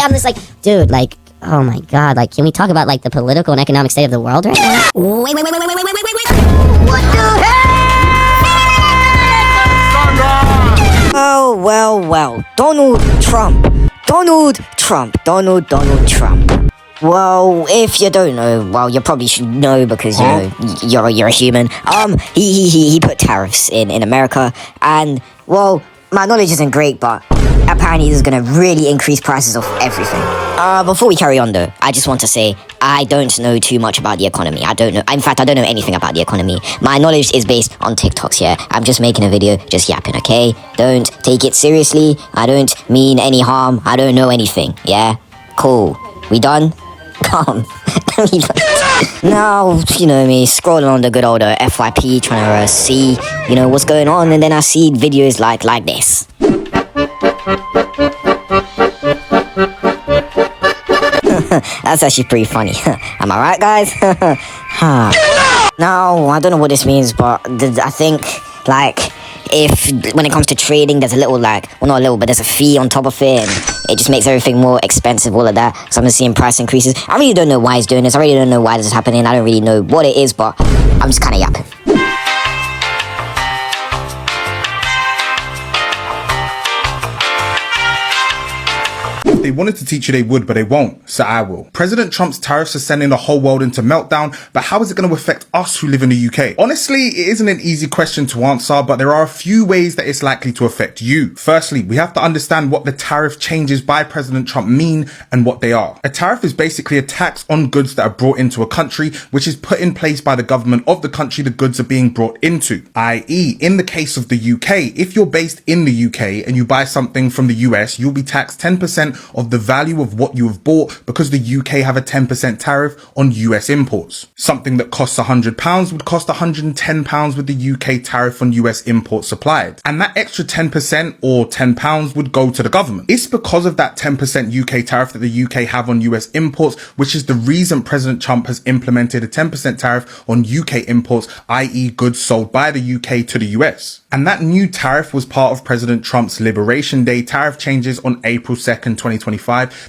I'm just like, dude, like, oh my god, like, can we talk about like the political and economic state of the world right now? Wait. What the heck? Oh, well. Donald Trump. Well, if you don't know, well, you probably should know because, you know, you're a human. He put tariffs in America, and, well, my knowledge isn't great, but apparently this is gonna really increase prices of everything. Before we carry on though, I just want to say, I don't know too much about the economy. I don't know anything about the economy. My knowledge is based on TikToks here. I'm just making a video, just yapping, okay? Don't take it seriously. I don't mean any harm. I don't know anything, yeah? Cool. We done? Come. Now, you know me, scrolling on the good old FYP, trying to see, you know, what's going on, and then I see videos like this. That's actually pretty funny. Am I right, guys? Now, I don't know what this means, but I think, like, if when it comes to trading, there's a little, like, well, not a little, but there's a fee on top of it, and it just makes everything more expensive, all of that. So I'm seeing price increases. I really don't know why he's doing this. I really don't know why this is happening. I don't really know what it is, but I'm just kind of yapping. They wanted to teach you they would, but they won't, so I will. President Trump's tariffs are sending the whole world into meltdown, but how is it going to affect us who live in the UK? Honestly, it isn't an easy question to answer, but there are a few ways that it's likely to affect you. Firstly, we have to understand what the tariff changes by President Trump mean and what they are. A tariff is basically a tax on goods that are brought into a country, which is put in place by the government of the country the goods are being brought into. I.e., in the case of the UK, if you're based in the UK and you buy something from the US, you'll be taxed 10% of the value of what you have bought because the UK have a 10% tariff on US imports. Something that costs £100 would cost £110 with the UK tariff on US imports supplied. And that extra 10% or £10 would go to the government. It's because of that 10% UK tariff that the UK have on US imports, which is the reason President Trump has implemented a 10% tariff on UK imports, i.e. goods sold by the UK to the US. And that new tariff was part of President Trump's Liberation Day tariff changes on April 2nd, 2025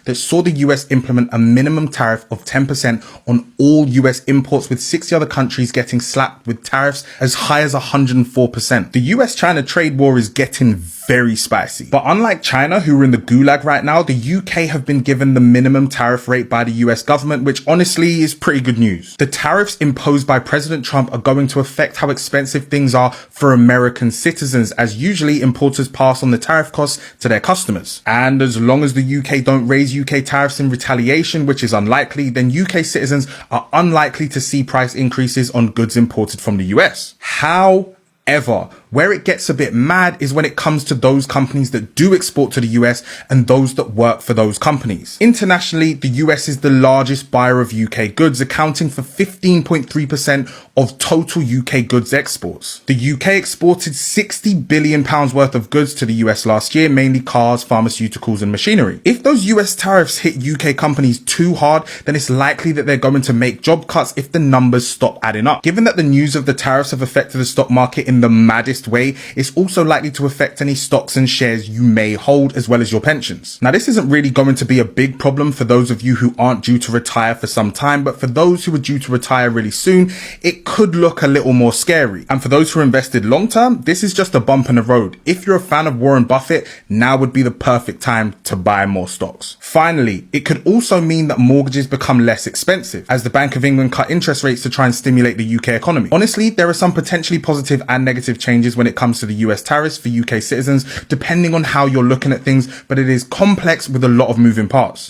that saw the US implement a minimum tariff of 10% on all US imports, with 60 other countries getting slapped with tariffs as high as 104%. The US-China trade war is getting very spicy. But unlike China, who are in the gulag right now, the UK have been given the minimum tariff rate by the US government, which honestly is pretty good news. The tariffs imposed by President Trump are going to affect how expensive things are for American citizens, as usually importers pass on the tariff costs to their customers. And as long as the UK don't raise UK tariffs in retaliation, which is unlikely, then UK citizens are unlikely to see price increases on goods imported from the US. However, where it gets a bit mad is when it comes to those companies that do export to the US and those that work for those companies. Internationally, the US is the largest buyer of UK goods, accounting for 15.3% of total UK goods exports. The UK exported £60 billion worth of goods to the US last year, mainly cars, pharmaceuticals and machinery. If those US tariffs hit UK companies too hard, then it's likely that they're going to make job cuts if the numbers stop adding up. Given that the news of the tariffs have affected the stock market in the maddest way, it's also likely to affect any stocks and shares you may hold, as well as your pensions. Now, this isn't really going to be a big problem for those of you who aren't due to retire for some time, but for those who are due to retire really soon, it could look a little more scary. And for those who are invested long term, this is just a bump in the road. If you're a fan of Warren Buffett, now would be the perfect time to buy more stocks. Finally, it could also mean that mortgages become less expensive, as the Bank of England cut interest rates to try and stimulate the UK economy. Honestly, there are some potentially positive and negative changes when it comes to the US tariffs for UK citizens, depending on how you're looking at things, but it is complex with a lot of moving parts.